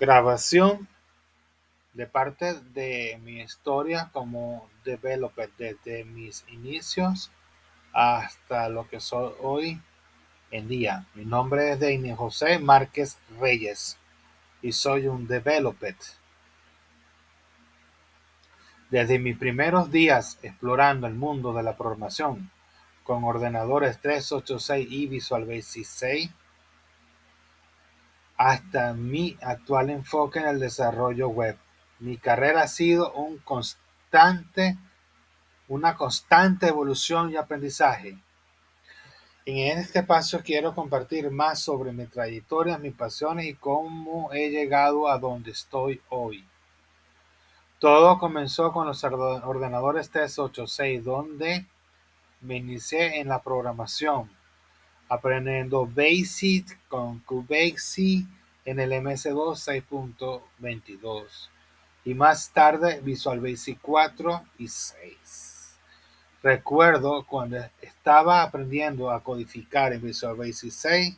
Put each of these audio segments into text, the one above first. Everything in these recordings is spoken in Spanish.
Grabación de parte de mi historia como developer, desde mis inicios hasta lo que soy hoy en día. Mi nombre es Denis José Márquez Reyes y soy un developer. Desde mis primeros días explorando el mundo de la programación con ordenadores 386 y Visual Basic 6 hasta mi actual enfoque en el desarrollo web. Mi carrera ha sido una constante evolución y aprendizaje. En este paso quiero compartir más sobre mi trayectoria, mis pasiones y cómo he llegado a donde estoy hoy. Todo comenzó con los ordenadores 386, donde me inicié en la programación, aprendiendo BASIC con QBasic en el MS2 6.22 y más tarde Visual Basic 4 y 6. Recuerdo cuando estaba aprendiendo a codificar en Visual Basic 6,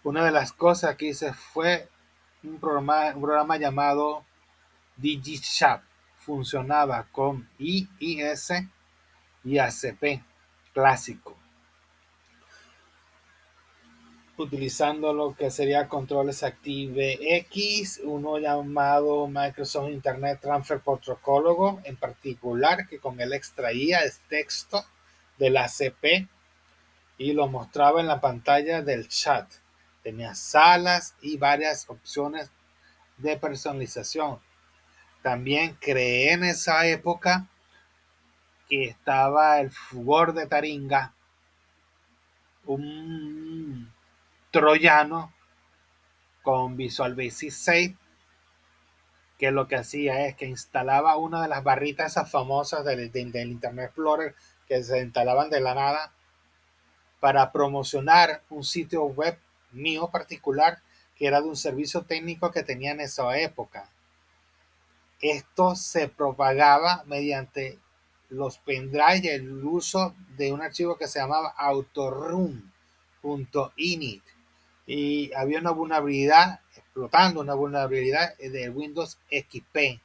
una de las cosas que hice fue un programa llamado DigiShop. Funcionaba con IIS y ACP clásico, utilizando lo que sería controles ActiveX, uno llamado Microsoft Internet Transfer Protocol en particular, que con él extraía el texto del ACP y lo mostraba en la pantalla del chat. Tenía salas y varias opciones de personalización. También creé en esa época que estaba el Fugor de Taringa, un troyano con Visual Basic 6, que lo que hacía es que instalaba una de las barritas esas famosas del Internet Explorer que se instalaban de la nada para promocionar un sitio web mío particular que era de un servicio técnico que tenía en esa época. Esto se propagaba mediante los pendrives y el uso de un archivo que se llamaba autorun.init y había una vulnerabilidad, explotando una vulnerabilidad de Windows XP,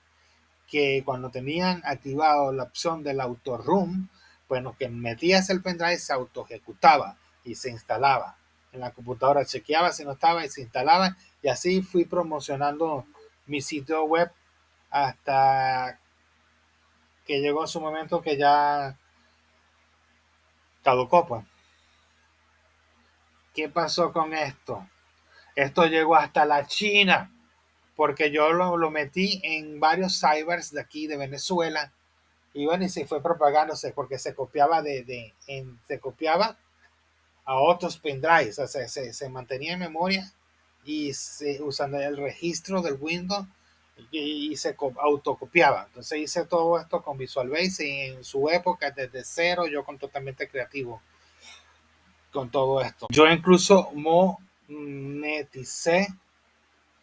que cuando tenían activado la opción del autorun, bueno, que metías el pendrive se auto ejecutaba y se instalaba en la computadora, chequeaba si no estaba y se instalaba, y así fui promocionando mi sitio web hasta que llegó su momento que ya caducó, pues. ¿Qué pasó con esto? Esto llegó hasta la China, porque yo lo metí en varios cybers de aquí de Venezuela, y bueno, y se fue propagándose porque se copiaba se copiaba a otros pendrives, o sea, se mantenía en memoria y usando el registro del Windows y se autocopiaba. Entonces hice todo esto con Visual Basic en su época desde cero, yo con totalmente creativo con todo esto. Yo incluso moneticé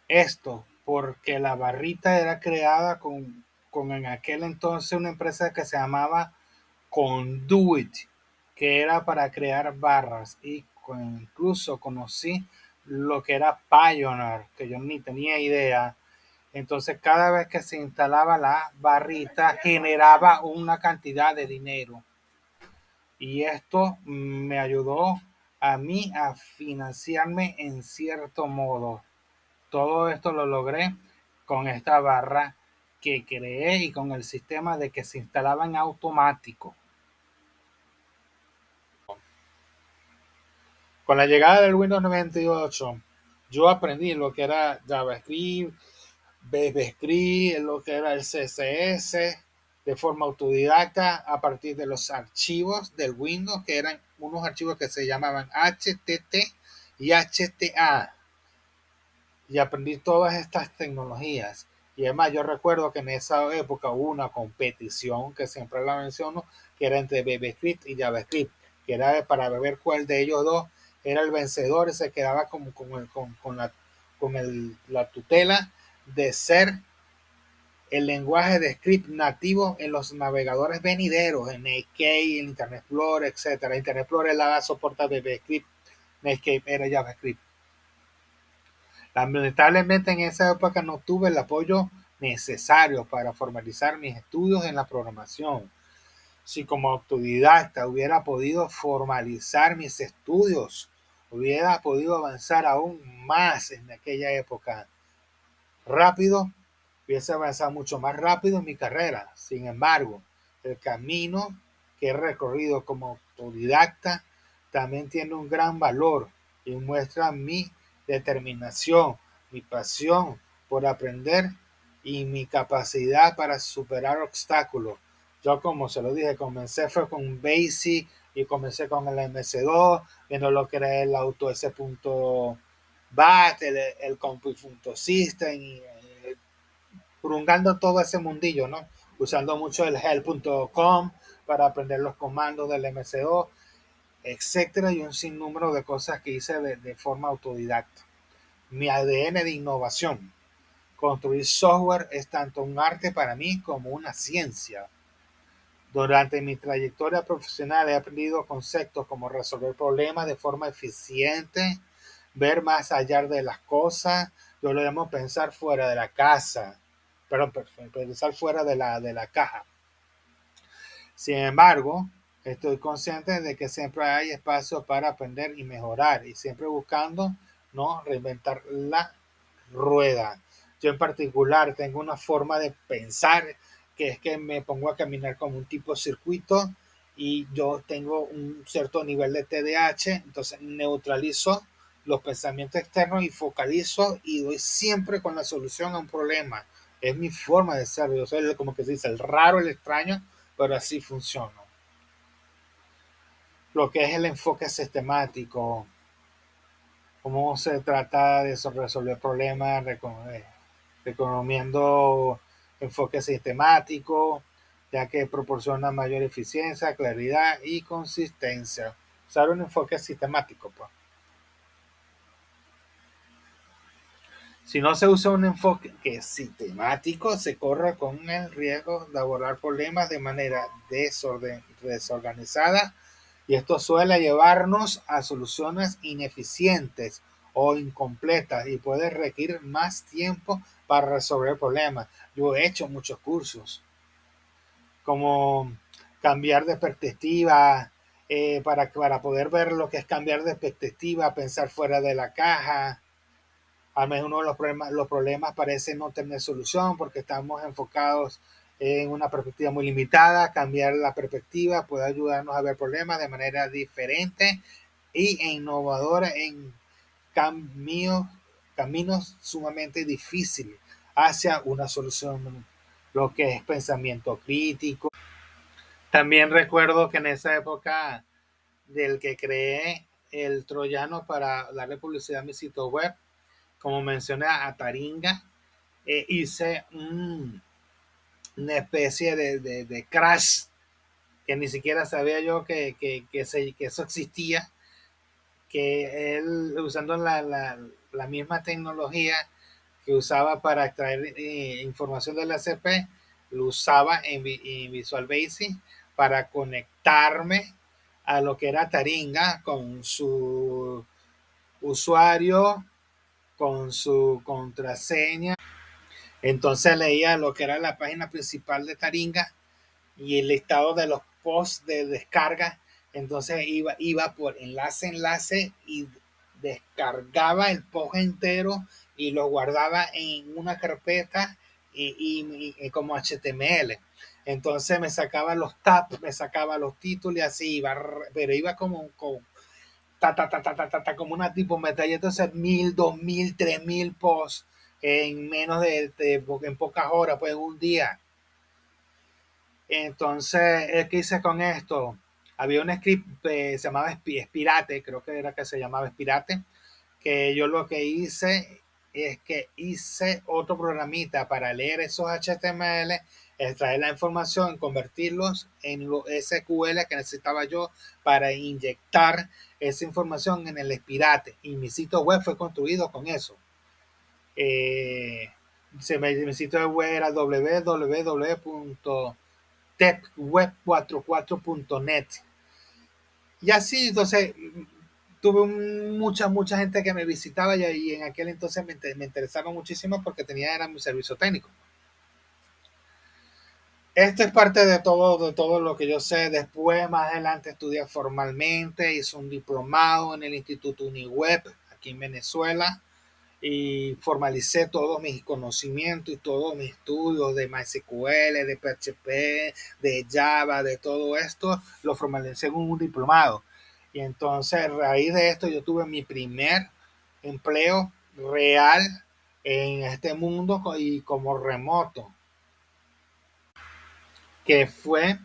esto porque la barrita era creada con en aquel entonces una empresa que se llamaba Conduit, que era para crear barras, y incluso conocí lo que era Pioneer, que yo ni tenía idea. Entonces cada vez que se instalaba la barrita generaba una cantidad de dinero, y esto me ayudó a mí a financiarme en cierto modo. Todo esto lo logré con esta barra que creé y con el sistema de que se instalaba en automático. Con la llegada del Windows 98, yo aprendí lo que era JavaScript, BBScript, lo que era el CSS, de forma autodidacta a partir de los archivos del Windows, que eran unos archivos que se llamaban HTT y HTA. Y aprendí todas estas tecnologías. Y además yo recuerdo que en esa época hubo una competición, que siempre la menciono, que era entre BBScript y JavaScript, que era para ver cuál de ellos dos era el vencedor y se quedaba la tutela de ser el lenguaje de script nativo en los navegadores venideros, en Netscape, en Internet Explorer, etc. Internet Explorer la soporta BBScript, Netscape era JavaScript. Lamentablemente en esa época no tuve el apoyo necesario para formalizar mis estudios en la programación. Si como autodidacta hubiera podido formalizar mis estudios, hubiera podido avanzar aún más en aquella época rápido, hubiese avanzado mucho más rápido en mi carrera. Sin embargo, el camino que he recorrido como autodidacta también tiene un gran valor y muestra mi determinación, mi pasión por aprender y mi capacidad para superar obstáculos. Yo, como se lo dije, comencé fue con Basic y comencé con el MS2, viendo lo que era el auto S.BAT, el Compute.System, y prolongando todo ese mundillo, ¿no? Usando mucho el help.com para aprender los comandos del MS2, etcétera, y un sinnúmero de cosas que hice de forma autodidacta. Mi ADN de innovación. Construir software es tanto un arte para mí como una ciencia. Durante mi trayectoria profesional he aprendido conceptos como resolver problemas de forma eficiente, ver más allá de las cosas, yo lo llamo pensar fuera de la casa, perdón, pensar fuera de la caja. Sin embargo, estoy consciente de que siempre hay espacio para aprender y mejorar y siempre buscando no reinventar la rueda. Yo en particular tengo una forma de pensar que es que me pongo a caminar como un tipo de circuito y yo tengo un cierto nivel de TDAH, entonces neutralizo los pensamientos externos y focalizo y doy siempre con la solución a un problema. Es mi forma de ser, yo soy como que se dice el raro, el extraño, pero así funciona. Lo que es el enfoque sistemático, cómo se trata de resolver problemas, recomiendo enfoque sistemático, ya que proporciona mayor eficiencia, claridad y consistencia. Usar un enfoque sistemático, pues. Si no se usa un enfoque que es sistemático, se corre con el riesgo de abordar problemas de manera desorganizada y esto suele llevarnos a soluciones ineficientes o incompletas y puede requerir más tiempo para resolver problemas. Yo he hecho muchos cursos como cambiar de perspectiva, para poder ver lo que es cambiar de perspectiva, pensar fuera de la caja. Al menos uno de los problemas parece no tener solución porque estamos enfocados en una perspectiva muy limitada. Cambiar la perspectiva puede ayudarnos a ver problemas de manera diferente e innovadora en caminos, caminos sumamente difíciles hacia una solución, lo que es pensamiento crítico. También recuerdo que en esa época del que creé el troyano para darle publicidad a mi sitio web, como mencioné a Taringa, hice una especie de crash que ni siquiera sabía yo que eso existía, que él usando la misma tecnología que usaba para extraer información del ACP, lo usaba en Visual Basic para conectarme a lo que era Taringa con su usuario, con su contraseña. Entonces leía lo que era la página principal de Taringa y el listado de los posts de descarga. Entonces iba por enlace y descargaba el post entero y lo guardaba en una carpeta y como HTML. Entonces me sacaba los tabs, me sacaba los títulos y así iba, pero iba como como una tipo metralla. Entonces 1000, 2000, 3000 posts en menos en pocas horas, pues en un día. Entonces, ¿qué hice con esto? Había un script se llamaba Espirate, creo que era que se llamaba Espirate, que yo lo que hice es que hice otro programita para leer esos HTML, extraer la información, convertirlos en los SQL que necesitaba yo para inyectar esa información en el Espirate. Y mi sitio web fue construido con eso. Mi sitio web era www.techweb44.net. Y así, entonces, tuve mucha gente que me visitaba y en aquel entonces me interesaba muchísimo porque era mi servicio técnico. Esto es parte de todo lo que yo sé. Después, más adelante, estudié formalmente, hice un diplomado en el Instituto Uniweb, aquí en Venezuela, y formalicé todos mis conocimientos y todos mis estudios de MySQL, de PHP, de Java, de todo esto, lo formalicé en un diplomado. Y entonces, a raíz de esto, yo tuve mi primer empleo real en este mundo y como remoto, que fue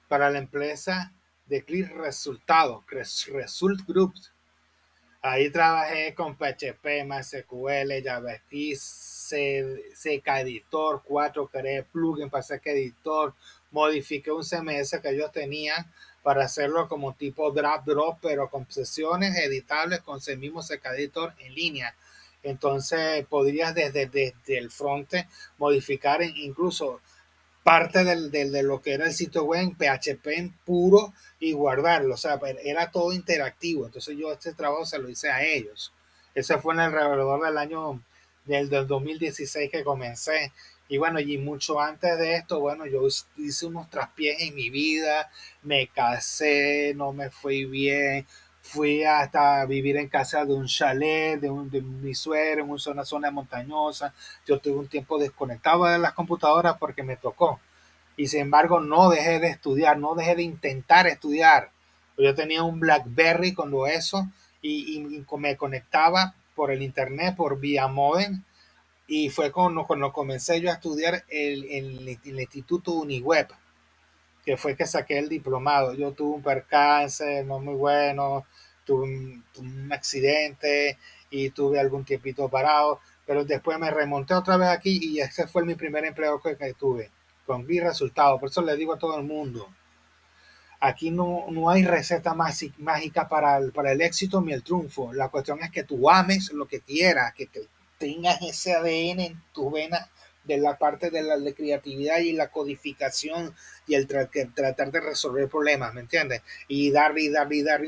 para la empresa de Click Resultados, Result Group. Ahí trabajé con PHP, MySQL, JavaScript, CK Editor, 4, creé plugin para CK Editor, modifiqué un CMS que ellos tenían para hacerlo como tipo drag drop, pero con sesiones editables con ese mismo CK Editor en línea. Entonces podrías desde el front modificar incluso parte de lo que era el sitio web en PHP en puro y guardarlo. O sea, era todo interactivo. Entonces yo este trabajo se lo hice a ellos. Eso fue en alrededor del año del 2016 que comencé. Y bueno, y mucho antes de esto, bueno, yo hice unos traspiés en mi vida, me casé, no me fui bien, fui hasta vivir en casa de un chalet, de mi suegro, en una zona montañosa. Yo tuve un tiempo desconectado de las computadoras porque me tocó. Y sin embargo, no dejé de estudiar, no dejé de intentar estudiar. Yo tenía un BlackBerry cuando eso y me conectaba por el internet, por vía modem. Y fue cuando comencé yo a estudiar el Instituto Uniweb, que fue que saqué el diplomado. Yo tuve un percance no muy bueno, tuve un accidente y tuve algún tiempito parado, pero después me remonté otra vez aquí y ese fue mi primer empleo que tuve, con mi resultado. Por eso le digo a todo el mundo, aquí no hay receta mágica para el éxito ni el triunfo. La cuestión es que tú ames lo que quieras, que tengas ese ADN en tu vena de la parte de la creatividad y la codificación y el tratar de resolver problemas, ¿me entiendes? Y darle,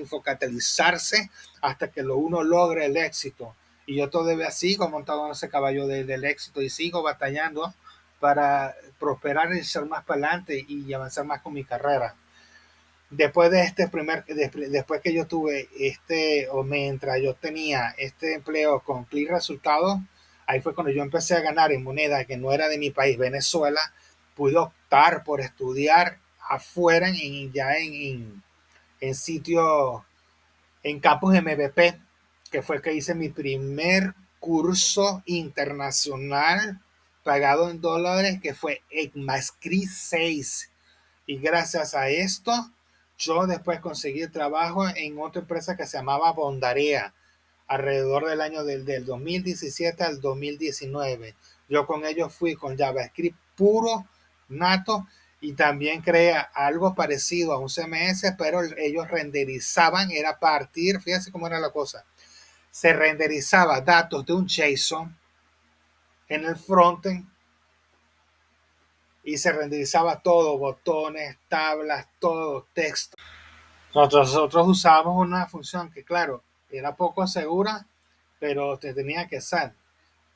focalizarse hasta que uno logre el éxito. Y yo todavía sigo montado en ese caballo del éxito y sigo batallando para prosperar y ser más para adelante y avanzar más con mi carrera. Después de después que yo tuve o mientras yo tenía este empleo con Click Resultados, ahí fue cuando yo empecé a ganar en moneda que no era de mi país, Venezuela. Pude optar por estudiar afuera, en sitios, en campus MVP, que fue que hice mi primer curso internacional pagado en dólares, que fue ECMAScript 6. Y gracias a esto, yo después conseguí trabajo en otra empresa que se llamaba Bondarea, alrededor del año del 2017 al 2019. Yo con ellos fui con JavaScript puro, nato, y también creé algo parecido a un CMS, pero ellos renderizaban, era a partir, fíjense cómo era la cosa, se renderizaba datos de un JSON en el frontend y se renderizaba todo, botones, tablas, todo, texto. Nosotros usábamos una función que, claro, era poco segura, pero te tenía que usar,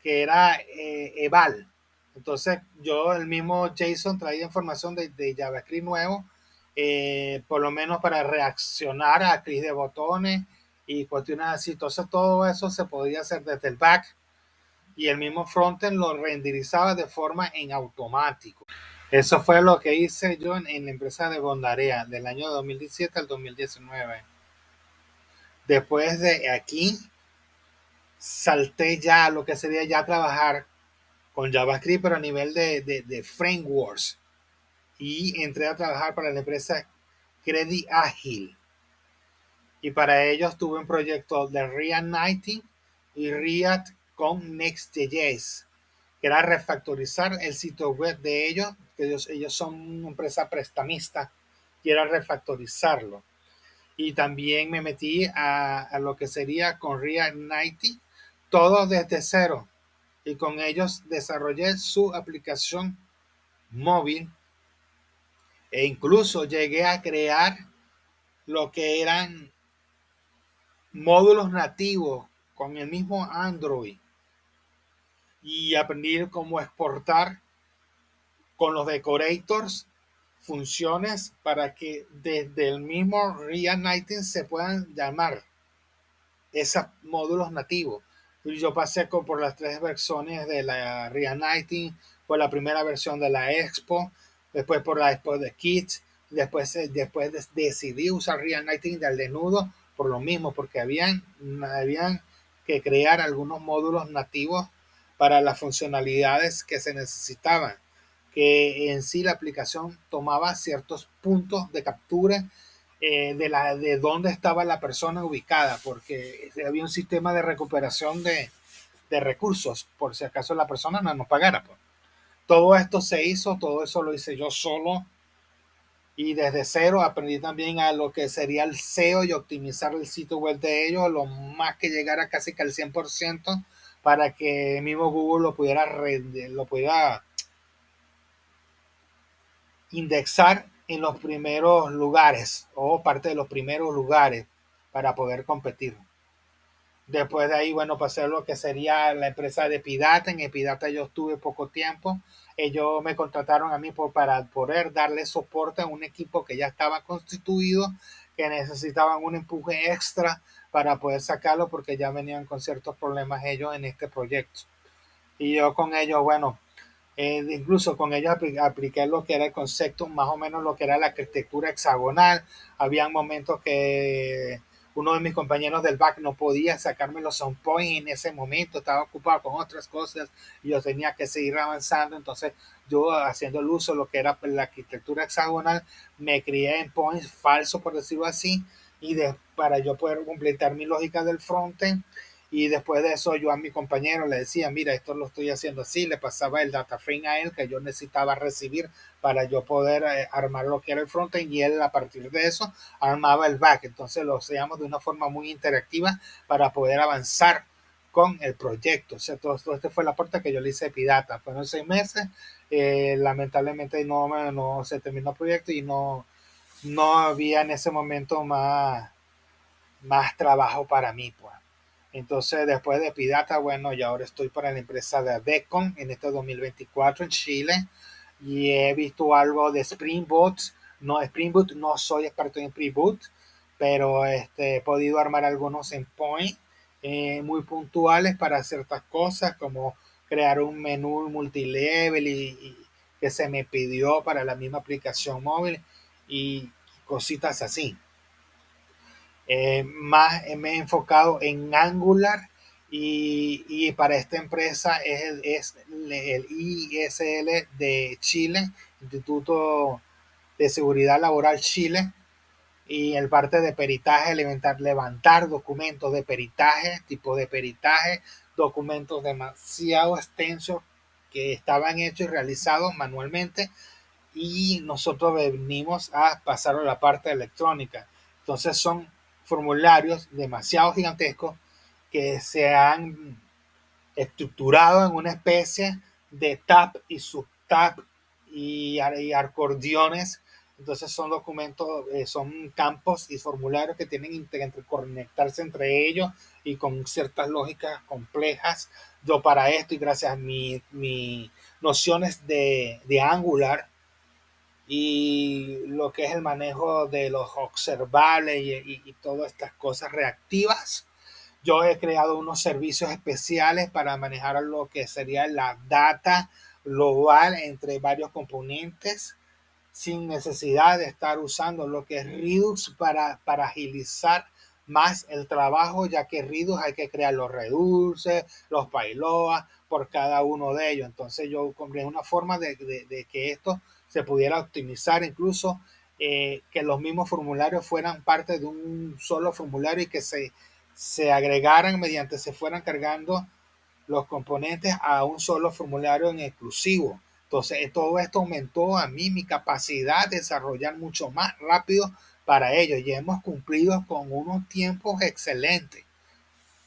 que era eval. Entonces, el mismo JSON traía información de JavaScript nuevo, por lo menos para reaccionar a clics de botones y cuestiones así. Entonces, todo eso se podía hacer desde el back y el mismo frontend lo renderizaba de forma en automático. Eso fue lo que hice yo en la empresa de Bondarea del año 2017 al 2019. Después de aquí, salté ya a lo que sería ya trabajar con JavaScript, pero a nivel de frameworks. Y entré a trabajar para la empresa Credit Ágil. Y para ellos tuve un proyecto de React Native y React con Next.js, que era refactorizar el sitio web de ellos, que ellos son una empresa prestamista, y era refactorizarlo. Y también me metí a lo que sería con React Native, todo desde cero. Y con ellos desarrollé su aplicación móvil e incluso llegué a crear lo que eran módulos nativos con el mismo Android y aprendí cómo exportar con los decorators funciones para que desde el mismo React se puedan llamar esos módulos nativos. Yo pasé por las tres versiones de la React, por la primera versión de la Expo, después por la Expo de Kids, después decidí usar React del desnudo por lo mismo, porque habían que crear algunos módulos nativos para las funcionalidades que se necesitaban, que en sí la aplicación tomaba ciertos puntos de captura de dónde estaba la persona ubicada, porque había un sistema de recuperación de recursos, por si acaso la persona no nos pagara. Pues. Todo esto se hizo, todo eso lo hice yo solo y desde cero aprendí también a lo que sería el SEO y optimizar el sitio web de ellos, lo más que llegara casi que al 100% para que mismo Google lo pudiera indexar en los primeros lugares o parte de los primeros lugares para poder competir. Después de ahí, bueno, pasé a lo que sería la empresa de Epidata. En Epidata yo estuve poco tiempo. Ellos me contrataron a mí para poder darle soporte a un equipo que ya estaba constituido, que necesitaban un empuje extra para poder sacarlo porque ya venían con ciertos problemas ellos en este proyecto. Y yo con ellos, bueno, incluso con ellos apliqué lo que era el concepto, más o menos lo que era la arquitectura hexagonal. Habían momentos que uno de mis compañeros del back no podía sacarme los on point en ese momento, estaba ocupado con otras cosas y yo tenía que seguir avanzando. Entonces, yo haciendo el uso de lo que era la arquitectura hexagonal, me crié en points falsos, por decirlo así, para yo poder completar mi lógica del frontend. Y después de eso yo a mi compañero le decía, mira, esto lo estoy haciendo así, le pasaba el data frame a él que yo necesitaba recibir para yo poder armar lo que era el frontend y él a partir de eso armaba el back. Entonces lo hacíamos de una forma muy interactiva para poder avanzar con el proyecto. O sea, todo este fue la parte que yo le hice a Epidata. Fueron 6 meses, lamentablemente no se terminó el proyecto y no había en ese momento más trabajo para mí, pues. Entonces, después de Pidata, bueno, y ahora estoy para la empresa de Decon en este 2024 en Chile y he visto algo de Spring Boot. No, Spring Boot, no soy experto en Spring Boot, pero he podido armar algunos endpoints muy puntuales para ciertas cosas, como crear un menú multilevel y que se me pidió para la misma aplicación móvil y cositas así. Más me he enfocado en Angular y para esta empresa es el ISL de Chile, Instituto de Seguridad Laboral Chile, y el parte de peritaje, levantar documentos de peritaje, tipo de peritaje, documentos demasiado extensos que estaban hechos y realizados manualmente y nosotros venimos a pasar a la parte electrónica. Entonces son formularios demasiado gigantescos que se han estructurado en una especie de tab y subtab y acordiones. Entonces son documentos, son campos y formularios que tienen que conectarse entre ellos y con ciertas lógicas complejas. Yo para esto y gracias a mis nociones de Angular, y lo que es el manejo de los observables y todas estas cosas reactivas. Yo he creado unos servicios especiales para manejar lo que sería la data global entre varios componentes sin necesidad de estar usando lo que es Redux para agilizar más el trabajo, ya que Redux hay que crear los reduces, los payload por cada uno de ellos. Entonces yo compré una forma de que esto se pudiera optimizar, incluso que los mismos formularios fueran parte de un solo formulario y que se agregaran mediante se fueran cargando los componentes a un solo formulario en exclusivo. Entonces, todo esto aumentó a mí mi capacidad de desarrollar mucho más rápido para ello y hemos cumplido con unos tiempos excelentes.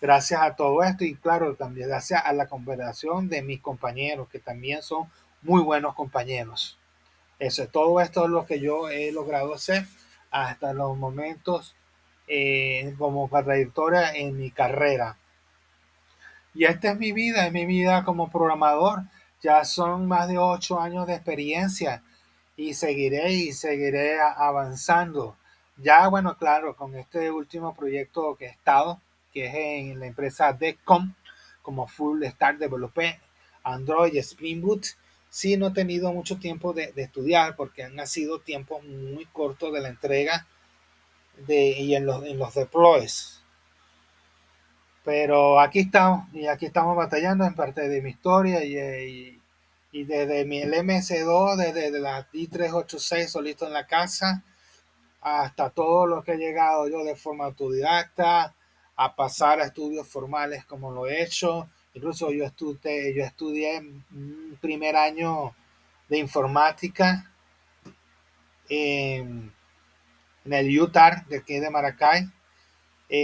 Gracias a todo esto y claro, también gracias a la cooperación de mis compañeros, que también son muy buenos compañeros. Todo esto es lo que yo he logrado hacer hasta los momentos como trayectoria en mi carrera. Y esta es mi vida como programador. Ya son más de 8 años de experiencia y seguiré avanzando. Ya, bueno, claro, con este último proyecto que he estado, que es en la empresa Deccom, como Full Stack Developer, Android y Spring Boot, sí no he tenido mucho tiempo de estudiar porque han sido tiempos muy cortos de la entrega y en los deploys. Pero aquí estamos, y aquí estamos batallando en parte de mi historia y desde mi el MS2, desde la I386 solito en la casa, hasta todo lo que he llegado yo de forma autodidacta, a pasar a estudios formales como lo he hecho. Incluso yo estudié un primer año de informática en el UTAR de aquí de Maracay.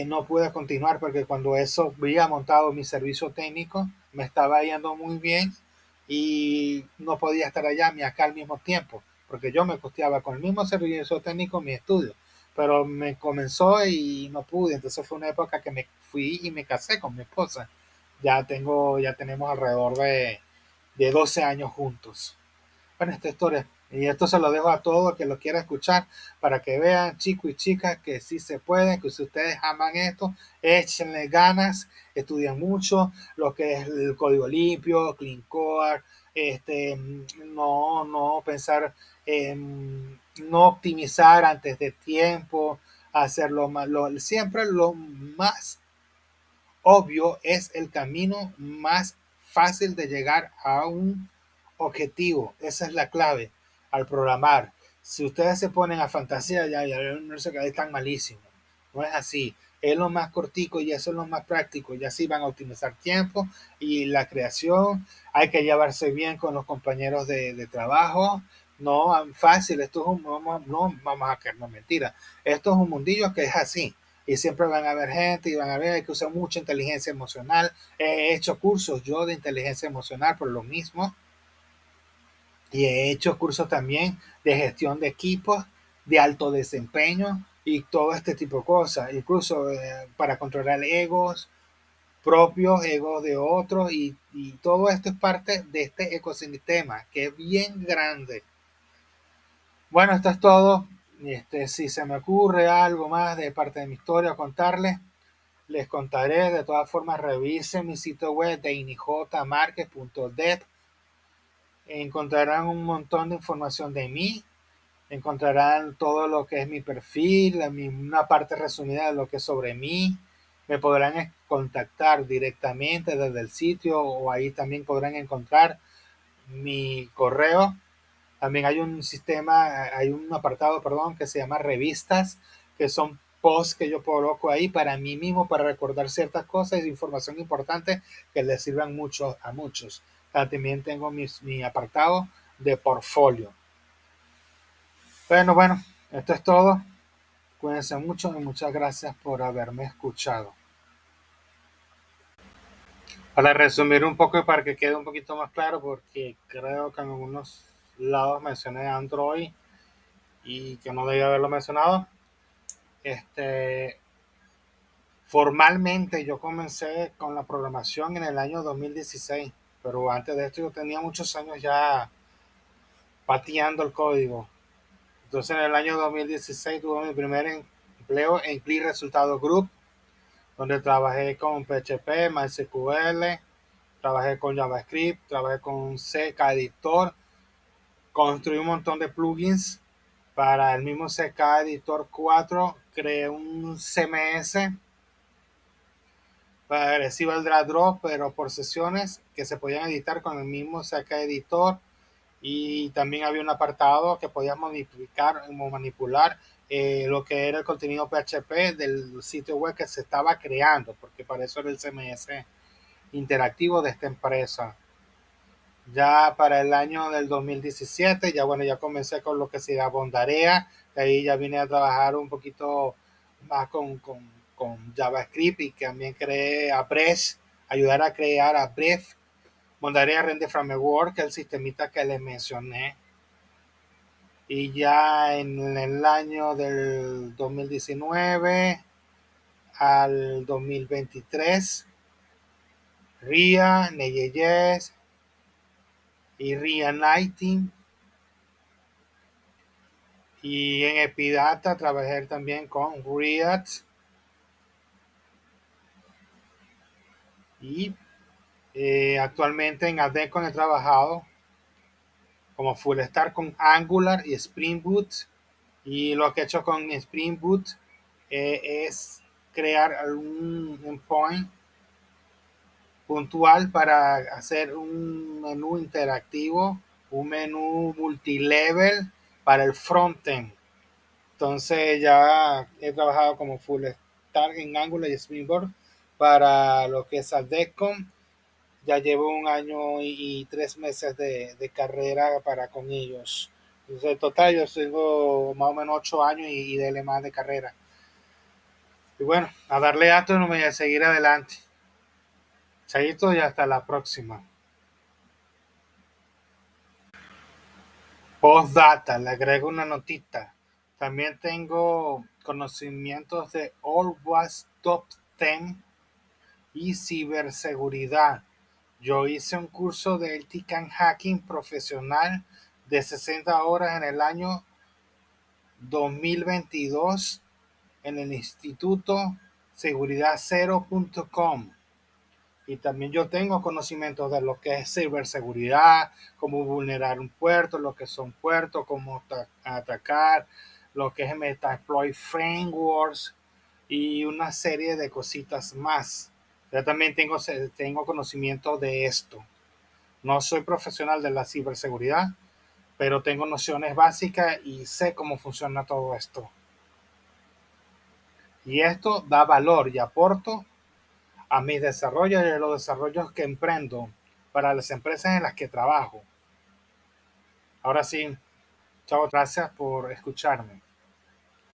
No pude continuar porque cuando eso había montado mi servicio técnico me estaba yendo muy bien y no podía estar allá ni acá al mismo tiempo porque yo me costeaba con el mismo servicio técnico mi estudio, pero me comenzó y no pude. Entonces fue una época que me fui y me casé con mi esposa. Ya tenemos alrededor de 12 años juntos. Bueno, esta historia. Y esto se lo dejo a todo el que lo quiera escuchar para que vean, chicos y chicas, que sí se puede, que si ustedes aman esto, échenle ganas, estudien mucho, lo que es el código limpio, clean code, no pensar en no optimizar antes de tiempo, hacerlo más, siempre lo más obvio es el camino más fácil de llegar a un objetivo. Esa es la clave al programar. Si ustedes se ponen a fantasía, ya no sé qué, están malísimos. No es así. Es lo más cortico y eso es lo más práctico. Y así van a optimizar tiempo y la creación. Hay que llevarse bien con los compañeros de trabajo. No fácil. Esto es un, no vamos a quedarnos mentira. Esto es un mundillo que es así y siempre van a haber gente y van a ver, hay que usar mucha inteligencia emocional. He hecho cursos yo de inteligencia emocional por lo mismo y he hecho cursos también de gestión de equipos, de alto desempeño y todo este tipo de cosas, incluso para controlar egos propios, egos de otros y todo esto es parte de este ecosistema que es bien grande. Bueno, esto es todo. Si se me ocurre algo más de parte de mi historia contarles, les contaré. De todas formas, revisen mi sitio web de inijmarket.dev. Encontrarán un montón de información de mí. Encontrarán todo lo que es mi perfil, una parte resumida de lo que es sobre mí. Me podrán contactar directamente desde el sitio o ahí también podrán encontrar mi correo. También hay un sistema, hay un apartado, perdón, que se llama revistas, que son posts que yo coloco ahí para mí mismo, para recordar ciertas cosas y información importante que les sirvan mucho a muchos. También tengo mi apartado de portfolio. Bueno, esto es todo. Cuídense mucho y muchas gracias por haberme escuchado. Para resumir un poco y para que quede un poquito más claro, porque creo que en algunos lados mencioné Android y que no debía haberlo mencionado. Este, Formalmente yo comencé con la programación en el año 2016, pero antes de esto yo tenía muchos años ya pateando el código. Entonces en el año 2016 tuve mi primer empleo en Clear Resultado Group, donde trabajé con PHP, MySQL, trabajé con JavaScript, trabajé con CK Editor, construí un montón de plugins para el mismo CK Editor 4, creé un CMS agresiva el drag drop, pero por sesiones que se podían editar con el mismo CK Editor y también había un apartado que podías manipular lo que era el contenido PHP del sitio web que se estaba creando, porque para eso era el CMS interactivo de esta empresa. Ya para el año del 2017, ya bueno, ya comencé con lo que se llama Bondarea, que ahí ya vine a trabajar un poquito más con JavaScript y que también creé a Bresh, ayudar a crear a Bref, Bondarea Render Framework, que es el sistemita que les mencioné. Y ya en el año del 2019 al 2023, RIA, Neye.js y RIA 19. Y en Epidata trabajé también con React y actualmente en Adecon he trabajado como full stack con Angular y Spring Boot. Y lo que he hecho con Spring Boot es crear algún endpoint puntual para hacer un menú interactivo, un menú multilevel para el frontend. Entonces ya he trabajado como full stack en Angular y Springboard para lo que es Adecom. Ya llevo 1 año y 3 meses de carrera para con ellos. Entonces, en total yo tengo más o menos 8 años y dele más de carrera. Y bueno, a darle datos y a seguir adelante. Chaito y hasta la próxima. Postdata, le agrego una notita. También tengo conocimientos de All Was Top 10 y ciberseguridad. Yo hice un curso de Ethical Hacking profesional de 60 horas en el año 2022 en el Instituto seguridad0.com. Y también yo tengo conocimiento de lo que es ciberseguridad, cómo vulnerar un puerto, lo que son puertos, cómo atacar, lo que es Metasploit Frameworks y una serie de cositas más. Yo también tengo conocimiento de esto. No soy profesional de la ciberseguridad, pero tengo nociones básicas y sé cómo funciona todo esto. Y esto da valor y aporto a mis desarrollos y a los desarrollos que emprendo para las empresas en las que trabajo. Ahora sí, chao, gracias por escucharme.